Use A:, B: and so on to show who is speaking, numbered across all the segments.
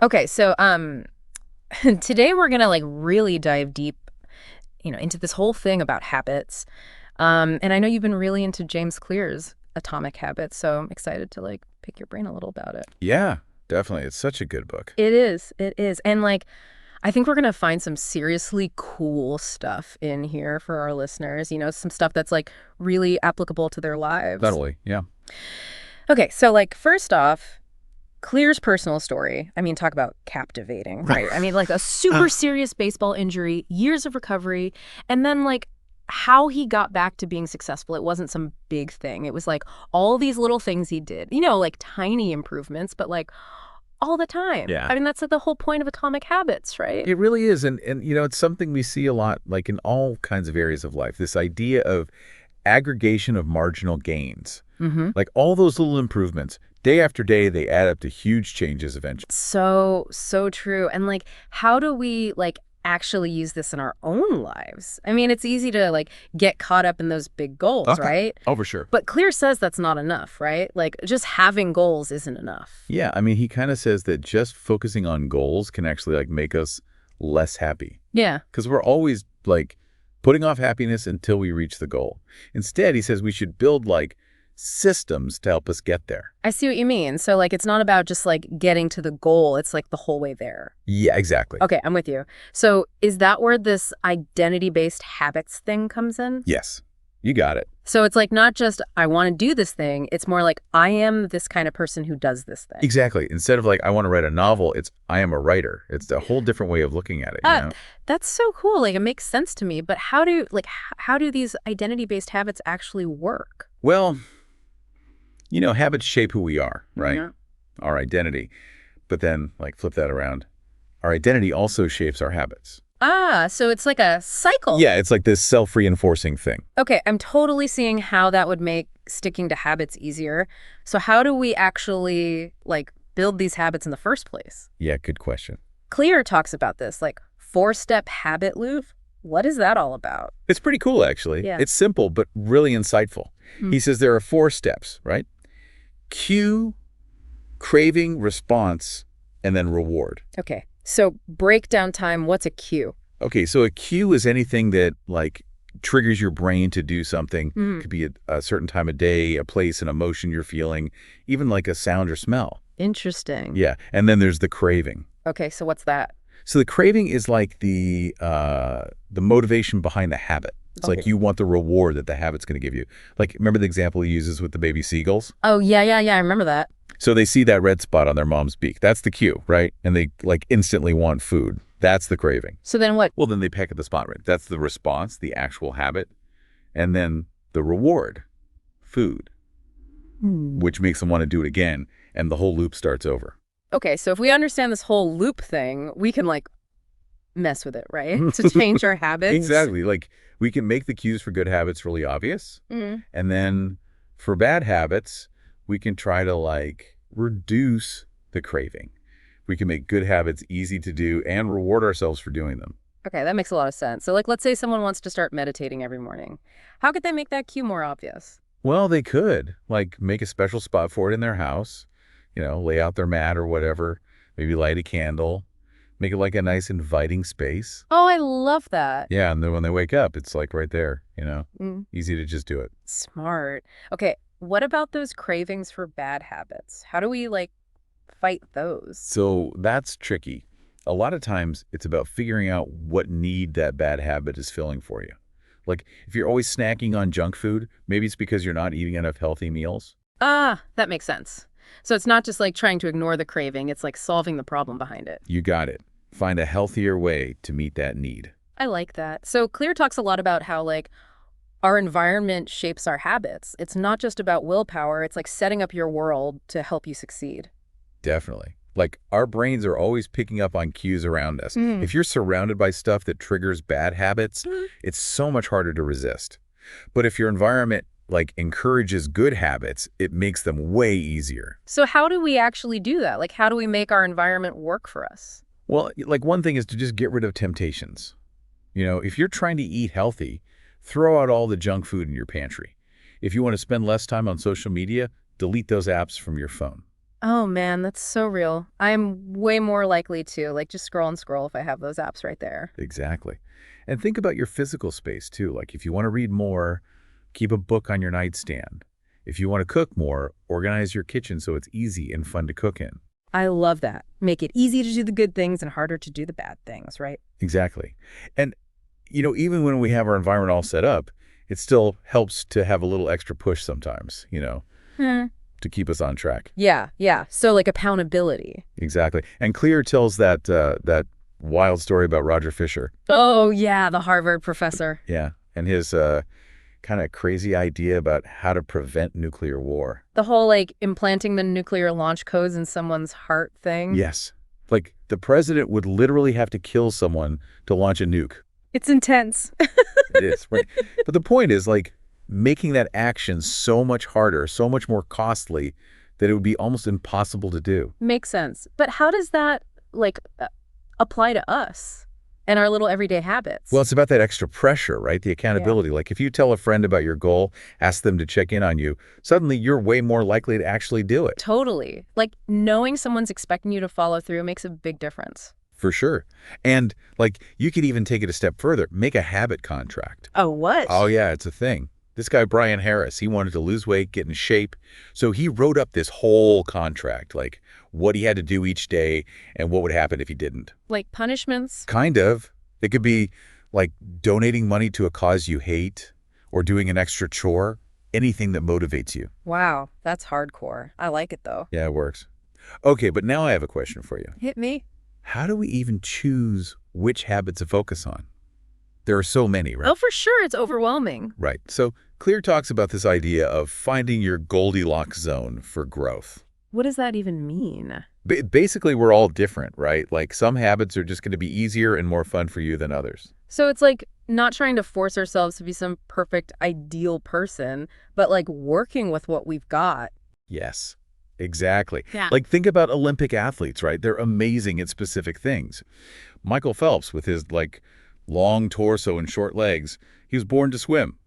A: Okay, so today we're gonna like really dive deep, into this whole thing about habits. And I know you've been really into James Clear's Atomic Habits, so I'm excited to like pick your brain a little about it.
B: Yeah, definitely. It's such a good book.
A: It is, it is. And like I think we're gonna find some seriously cool stuff in here for our listeners, some stuff that's like really applicable to their lives.
B: Totally. Yeah.
A: Okay, so like first off, Clear's personal story. I mean, talk about captivating,
B: Right.
A: right? I mean, like a super serious baseball injury, years of recovery, and then like how he got back to being successful. It wasn't some big thing. It was like all these little things he did, like tiny improvements, but like all the time.
B: Yeah.
A: I mean, that's like the whole point of Atomic Habits, right?
B: It really is. And it's something we see a lot, like in all kinds of areas of life, this idea of aggregation of marginal gains.
A: Mm-hmm.
B: Like all those little improvements, day after day, they add up to huge changes eventually.
A: So true. And like, how do we like actually use this in our own lives? I mean, it's easy to like get caught up in those big goals, right?
B: Oh, for sure.
A: But Clear says that's not enough, right? Like just having goals isn't enough.
B: Yeah. I mean, he kind of says that just focusing on goals can actually like make us less happy.
A: Yeah.
B: Because we're always like putting off happiness until we reach the goal. Instead, he says we should build like systems to help us get there.
A: I see what you mean. So like it's not about just like getting to the goal, it's like the whole way there.
B: Yeah, exactly.
A: Okay, I'm with you. So is that where this identity-based habits thing comes in?
B: Yes, you got it.
A: So it's like not just I want to do this thing, it's more like I am this kind of person who does this thing.
B: Exactly. Instead of like, I want to write a novel, it's I am a writer. It's a whole different way of looking at it, you know?
A: That's so cool. Like it makes sense to me, but how do these identity-based habits actually work?
B: Well, habits shape who we are, right?
A: Yeah.
B: Our identity. But then, like, flip that around. Our identity also shapes our habits.
A: So it's like a cycle.
B: Yeah, it's like this self-reinforcing thing.
A: Okay, I'm totally seeing how that would make sticking to habits easier. So how do we actually like build these habits in the first place?
B: Yeah, good question.
A: Clear talks about this, like 4-step habit loop. What is that all about?
B: It's pretty cool, actually.
A: Yeah.
B: It's simple, but really insightful. He says there are 4 steps, right? Cue, craving, response, and then reward.
A: Okay, so breakdown time, what's a cue?
B: Okay, so a cue is anything that, like, triggers your brain to do something.
A: Mhm.
B: It could be a certain time of day, a place, an emotion you're feeling, even like a sound or smell.
A: Interesting.
B: Yeah, and then there's the craving.
A: Okay, so what's that?
B: So the craving is like the motivation behind the habit. It's like
A: Okay.
B: you want the reward that the habit's going to give you. Like, remember the example he uses with the baby seagulls?
A: Oh, yeah, I remember that.
B: So they see that red spot on their mom's beak. That's the cue, right? And they like instantly want food. That's the craving.
A: So then what?
B: Well, then they peck at the spot, right? That's the response, the actual habit. And then the reward, food, which makes them want to do it again. And the whole loop starts over.
A: Okay, so if we understand this whole loop thing, we can like mess with it, right? To change our habits.
B: Exactly. Like we can make the cues for good habits really obvious.
A: Mhm.
B: And then for bad habits, we can try to like reduce the craving. We can make good habits easy to do and reward ourselves for doing them.
A: Okay, that makes a lot of sense. So like let's say someone wants to start meditating every morning. How could they make that cue more obvious?
B: Well, they could like make a special spot for it in their house, lay out their mat or whatever, maybe light a candle, make it like a nice inviting space.
A: Oh, I love that.
B: Yeah, and then when they wake up, it's like right there,
A: Mm,
B: easy to just do it.
A: smart. Okay, what about those cravings for bad habits? How do we like fight those?
B: So that's tricky. A lot of times it's about figuring out what need that bad habit is filling for you. Like if you're always snacking on junk food, maybe it's because you're not eating enough healthy meals.
A: That makes sense. So it's not just like trying to ignore the craving, it's like solving the problem behind it.
B: You got it. Find a healthier way to meet that need.
A: I like that. So Clear talks a lot about how like our environment shapes our habits. It's not just about willpower, it's like setting up your world to help you succeed.
B: Definitely. Like our brains are always picking up on cues around us. If you're surrounded by stuff that triggers bad habits, it's so much harder to resist. But if your environment like encourages good habits, it makes them way easier.
A: So how do we actually do that? Like how do we make our environment work for us?
B: Well, like one thing is to just get rid of temptations. If you're trying to eat healthy, throw out all the junk food in your pantry. If you want to spend less time on social media, delete those apps from your phone.
A: Oh man, that's so real. I'm way more likely to like just scroll and scroll if I have those apps right there.
B: Exactly. And think about your physical space too. Like if you want to read more, keep a book on your nightstand. If you want to cook more, organize your kitchen so it's easy and fun to cook in.
A: I love that. Make it easy to do the good things and harder to do the bad things, right?
B: Exactly. And, even when we have our environment all set up, it still helps to have a little extra push sometimes,
A: Hmm.
B: to keep us on track.
A: Yeah, yeah. So like accountability.
B: Exactly. And Clear tells that wild story about Roger Fisher.
A: Oh yeah, the Harvard professor.
B: Yeah. And his kind of crazy idea about how to prevent nuclear war.
A: The whole like implanting the nuclear launch codes in someone's heart thing.
B: Yes. Like the president would literally have to kill someone to launch a nuke.
A: It's intense.
B: It is, right? But the point is, like, making that action so much harder, so much more costly that it would be almost impossible to do.
A: Makes sense. But how does that like apply to us and our little everyday habits?
B: Well, it's about that extra pressure, right? The
A: Yeah.
B: accountability. Like if you tell a friend about your goal, ask them to check in on you, suddenly you're way more likely to actually do it.
A: Totally. Like knowing someone's expecting you to follow through makes a big difference.
B: For sure. And like you could even take it a step further, make a habit contract.
A: Oh, what?
B: Oh yeah, it's a thing. This guy, Brian Harris, he wanted to lose weight, get in shape. So he wrote up this whole contract, like what he had to do each day and what would happen if he didn't.
A: Like punishments?
B: Kind of. It could be like donating money to a cause you hate or doing an extra chore, anything that motivates you.
A: Wow, that's hardcore. I like it though.
B: Yeah, it works. Okay, but now I have a question for you.
A: Hit me.
B: How do we even choose which habits to focus on? There are so many, right?
A: Oh, for sure, it's overwhelming.
B: Right. So Clear talks about this idea of finding your Goldilocks zone for growth.
A: What does that even mean?
B: Basically, we're all different, right? Like some habits are just going to be easier and more fun for you than others.
A: So it's like not trying to force ourselves to be some perfect, ideal person, but like working with what we've got.
B: Yes, exactly.
A: Yeah.
B: Like think about Olympic athletes, right? They're amazing at specific things. Michael Phelps with his like long torso and short legs, he was born to swim.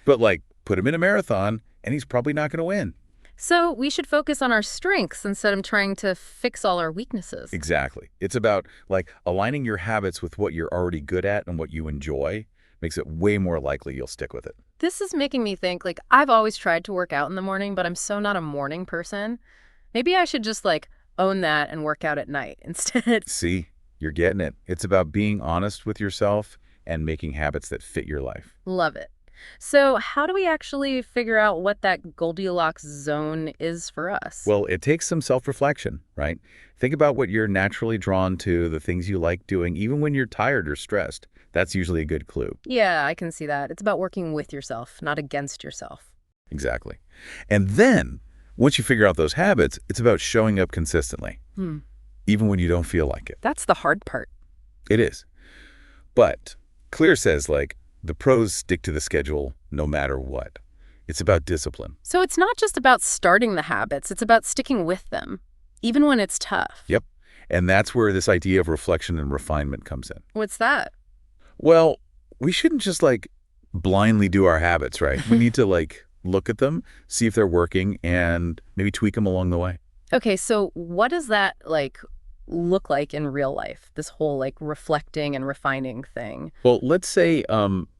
B: But like put him in a marathon and he's probably not going to win.
A: So we should focus on our strengths instead of trying to fix all our weaknesses.
B: Exactly. It's about like aligning your habits with what you're already good at and what you enjoy makes it way more likely you'll stick with it.
A: This is making me think, like, I've always tried to work out in the morning, but I'm so not a morning person. Maybe I should just, like, own that and work out at night instead.
B: See, you're getting it. It's about being honest with yourself and making habits that fit your life.
A: Love it. So how do we actually figure out what that Goldilocks zone is for us?
B: Well, it takes some self-reflection, right? Think about what you're naturally drawn to, the things you like doing, even when you're tired or stressed. That's usually a good clue.
A: Yeah, I can see that. It's about working with yourself, not against yourself.
B: Exactly. And then, once you figure out those habits, it's about showing up consistently,
A: Hmm.
B: even when you don't feel like it.
A: That's the hard part.
B: It is. But Clear says, like, the pros stick to the schedule no matter what. It's about discipline.
A: So it's not just about starting the habits, it's about sticking with them, even when it's tough.
B: Yep. And that's where this idea of reflection and refinement comes in.
A: What's that?
B: Well, we shouldn't just, like, blindly do our habits, right? We need to, like, look at them, see if they're working, and maybe tweak them along the way.
A: Okay, so what does that, like, look like in real life? This whole, like, reflecting and refining thing.
B: Well, let's say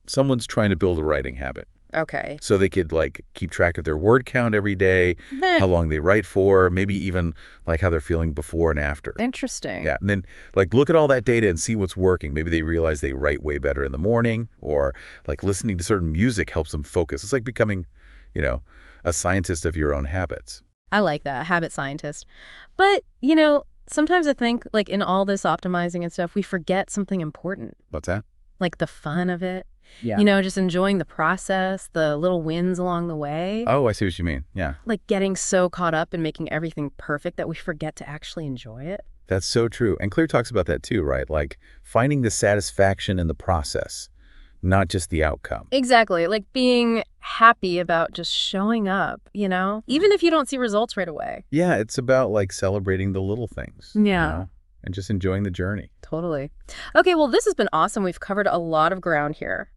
B: someone's trying to build a writing habit.
A: Okay.
B: So they could like keep track of their word count every day,
A: Heh.
B: how long they write for, maybe even like how they're feeling before and after.
A: Interesting.
B: Yeah, and then like look at all that data and see what's working. Maybe they realize they write way better in the morning, or like listening to certain music helps them focus. It's like becoming, a scientist of your own habits.
A: I like that, habit scientist. But, sometimes I think, like, in all this optimizing and stuff, we forget something important,
B: What's that?
A: like the fun of it.
B: Yeah.
A: Just enjoying the process, the little wins along the way.
B: Oh, I see what you mean. Yeah,
A: Like getting so caught up in making everything perfect that we forget to actually enjoy it.
B: that's so true. And Clear talks about that too, right? Like finding the satisfaction in the process, not just the outcome.
A: Exactly. Like being happy about just showing up, even if you don't see results right away.
B: Yeah, it's about like celebrating the little things.
A: Yeah.
B: And just enjoying the journey.
A: Totally. Okay, well, this has been awesome. We've covered a lot of ground here.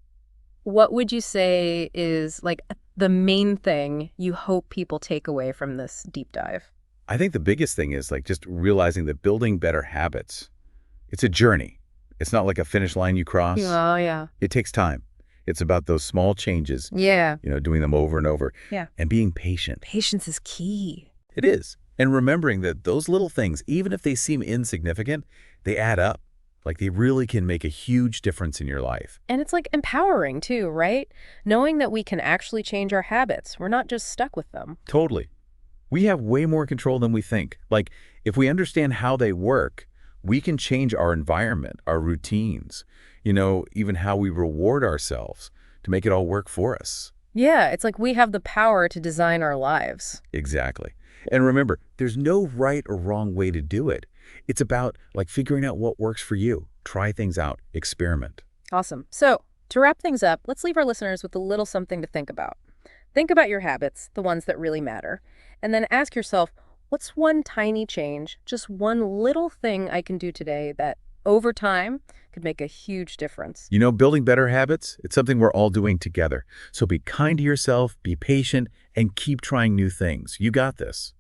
A: What would you say is like the main thing you hope people take away from this deep dive?
B: I think the biggest thing is like just realizing that building better habits, it's a journey. It's not like a finish line you cross.
A: Oh, yeah.
B: It takes time. It's about those small changes,
A: Yeah.
B: doing them over and over
A: Yeah.
B: and being patient.
A: Patience is key.
B: It is. And remembering that those little things, even if they seem insignificant, they add up. Like they really can make a huge difference in your life.
A: And it's like empowering too, right? Knowing that we can actually change our habits. We're not just stuck with them.
B: Totally. We have way more control than we think. Like if we understand how they work, we can change our environment, our routines, even how we reward ourselves to make it all work for us.
A: Yeah, it's like we have the power to design our lives.
B: Exactly. And remember, there's no right or wrong way to do it. It's about like figuring out what works for you. Try things out, experiment.
A: Awesome. So, to wrap things up, let's leave our listeners with a little something to think about. Think about your habits, the ones that really matter, and then ask yourself, what's one tiny change, just one little thing I can do today that, over time, could make a huge difference?
B: Building better habits, it's something we're all doing together. So be kind to yourself, be patient, and keep trying new things. You got this.